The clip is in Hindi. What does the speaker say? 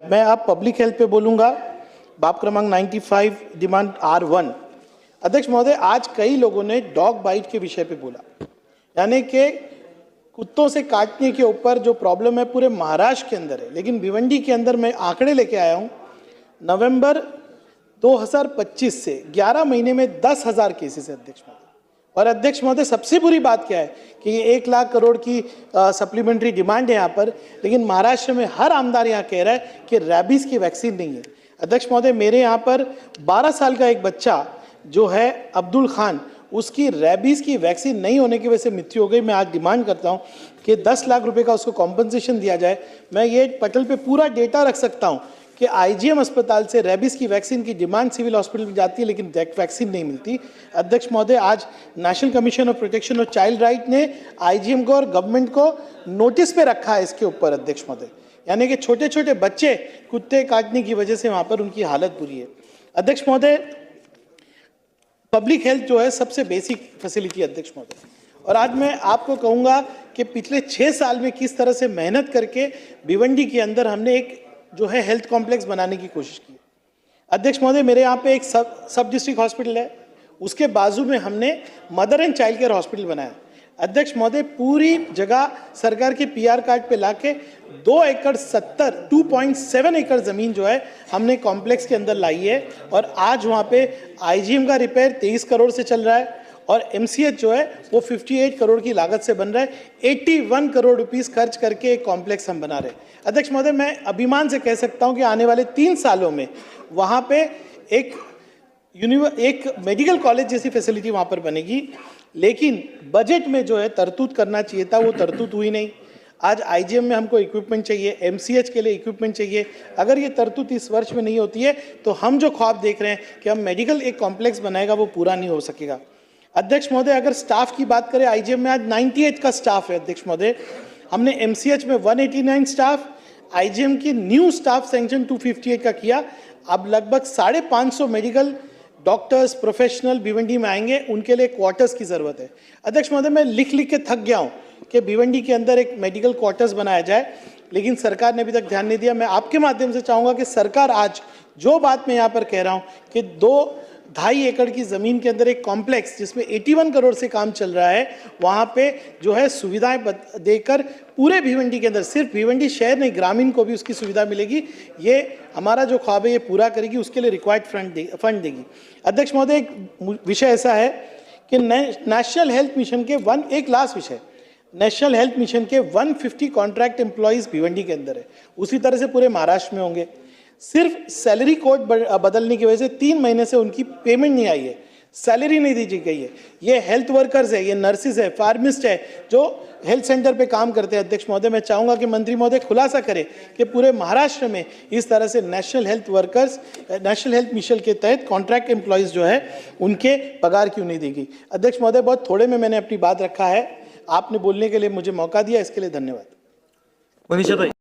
मैं अब पब्लिक हेल्थ पे बोलूंगा। बाप क्रमांक 95 डिमांड R1। अध्यक्ष महोदय, आज कई लोगों ने डॉग बाइट के विषय पे बोला, यानी कि कुत्तों से काटने के ऊपर जो प्रॉब्लम है पूरे महाराष्ट्र के अंदर है, लेकिन भिवंडी के अंदर मैं आंकड़े लेके आया हूं। नवंबर 2025 से 11 महीने में 10,000 केसेस है अध्यक्ष महोदय। और अध्यक्ष महोदय, सबसे बुरी बात क्या है कि ये 1 लाख करोड़ की सप्लीमेंट्री डिमांड है यहाँ पर, लेकिन महाराष्ट्र में हर आमदार यहाँ कह रहा है कि रैबीज की वैक्सीन नहीं है। अध्यक्ष महोदय, मेरे यहाँ पर 12 साल का एक बच्चा जो है अब्दुल खान, उसकी रैबीज की वैक्सीन नहीं होने की वजह से मृत्यु हो गई। मैं आज डिमांड करता हूँ कि 10 लाख रुपए का उसको कॉम्पनसेशन दिया जाए। मैं ये पटल पे पूरा डेटा रख सकता हूँ कि आईजीएम अस्पताल से रैबीज की वैक्सीन की डिमांड सिविल हॉस्पिटल में जाती है, लेकिन वैक्सीन नहीं मिलती। अध्यक्ष महोदय, आज national commission of protection of child right ने आईजीएम को और गवर्नमेंट को नोटिस पे रखा है इसके ऊपर अध्यक्ष महोदय, यानी कि छोटे छोटे बच्चे कुत्ते काटने की वजह से वहां पर उनकी हालत बुरी है। अध्यक्ष महोदय, पब्लिक हेल्थ जो है सबसे बेसिक फैसिलिटी अध्यक्ष महोदय, और आज मैं आपको कहूंगा कि पिछले 6 साल में किस तरह से मेहनत करके भिवंडी के अंदर हमने एक जो है हेल्थ कॉम्प्लेक्स बनाने की कोशिश की। अध्यक्ष महोदय, मेरे यहाँ पे एक सब डिस्ट्रिक्ट हॉस्पिटल है, उसके बाजू में हमने mother and child care hospital बनाया। अध्यक्ष महोदय, पूरी जगह सरकार के पीआर कार्ड पे लाके 2.7 एकड़ जमीन जो है हमने कॉम्प्लेक्स के अंदर लाई है, और आज वहाँ पे आईजीएम का रिपेयर 23 करोड़ से चल रहा है और एमसीएच जो है वो 58 करोड़ की लागत से बन रहा है। 81 करोड़ रुपीस खर्च करके एक कॉम्प्लेक्स हम बना रहे हैं। अध्यक्ष महोदय, मैं अभिमान से कह सकता हूं कि आने वाले 3 सालों में वहां पे एक मेडिकल कॉलेज जैसी फैसिलिटी वहां पर बनेगी, लेकिन बजट में जो है तरतूद करना चाहिए था, वो तरतूद हुई नहीं। आज आईजीएम में हमको इक्विपमेंट चाहिए, एमसीएच के लिए इक्विपमेंट चाहिए। अगर ये तरतूद इस वर्ष में नहीं होती है तो हम जो ख्वाब देख रहे हैं कि हम मेडिकल एक कॉम्प्लेक्स बनाएगा, वो पूरा नहीं हो सकेगा। अध्यक्ष महोदय, अगर स्टाफ की बात करें, आईजीएम में आज 98 का स्टाफ है अध्यक्ष महोदय। हमने एमसीएच में 189 स्टाफ, आईजीएम की न्यू स्टाफ सैंक्शन 258 का किया। अब लगभग 550 मेडिकल डॉक्टर्स प्रोफेशनल भिवंडी में आएंगे, उनके लिए क्वार्टर्स की जरूरत है। अध्यक्ष महोदय, मैं लिख लिख के थक गया हूँ कि भिवंडी के अंदर एक मेडिकल क्वार्टर्स बनाया जाए, लेकिन सरकार ने अभी तक ध्यान नहीं दिया। मैं आपके माध्यम से चाहूँगा कि सरकार आज जो बात मैं यहाँ पर कह रहा हूँ कि 2.5 एकड़ की ज़मीन के अंदर एक कॉम्प्लेक्स जिसमें 81 करोड़ से काम चल रहा है, वहाँ पे जो है सुविधाएं देकर पूरे भिवंडी के अंदर, सिर्फ भिवंडी शहर नहीं ग्रामीण को भी उसकी सुविधा मिलेगी। ये हमारा जो ख्वाब है ये पूरा करेगी, उसके लिए रिक्वायर्ड फंड देगी। अध्यक्ष महोदय, एक विषय ऐसा है कि नेशनल हेल्थ मिशन के एक लास्ट विषय, नेशनल हेल्थ मिशन के 150 कॉन्ट्रैक्ट एम्प्लॉयज़ भिवंडी के अंदर है, उसी तरह से पूरे महाराष्ट्र में होंगे। सिर्फ सैलरी कोड बदलने की वजह से 3 महीने से उनकी पेमेंट नहीं आई है, सैलरी नहीं दी गई है। ये हेल्थ वर्कर्स है, ये नर्सिस है, फार्मिस्ट है, जो हेल्थ सेंटर पे काम करते हैं। अध्यक्ष महोदय, मैं चाहूँगा कि मंत्री महोदय खुलासा करें कि पूरे महाराष्ट्र में इस तरह से national health workers, national health mission के तहत कॉन्ट्रैक्ट एम्प्लॉयज़ जो है उनके पगार क्यों नहीं दी गई। अध्यक्ष महोदय, बहुत थोड़े में मैंने अपनी बात रखा है, आपने बोलने के लिए मुझे मौका दिया, इसके लिए धन्यवाद।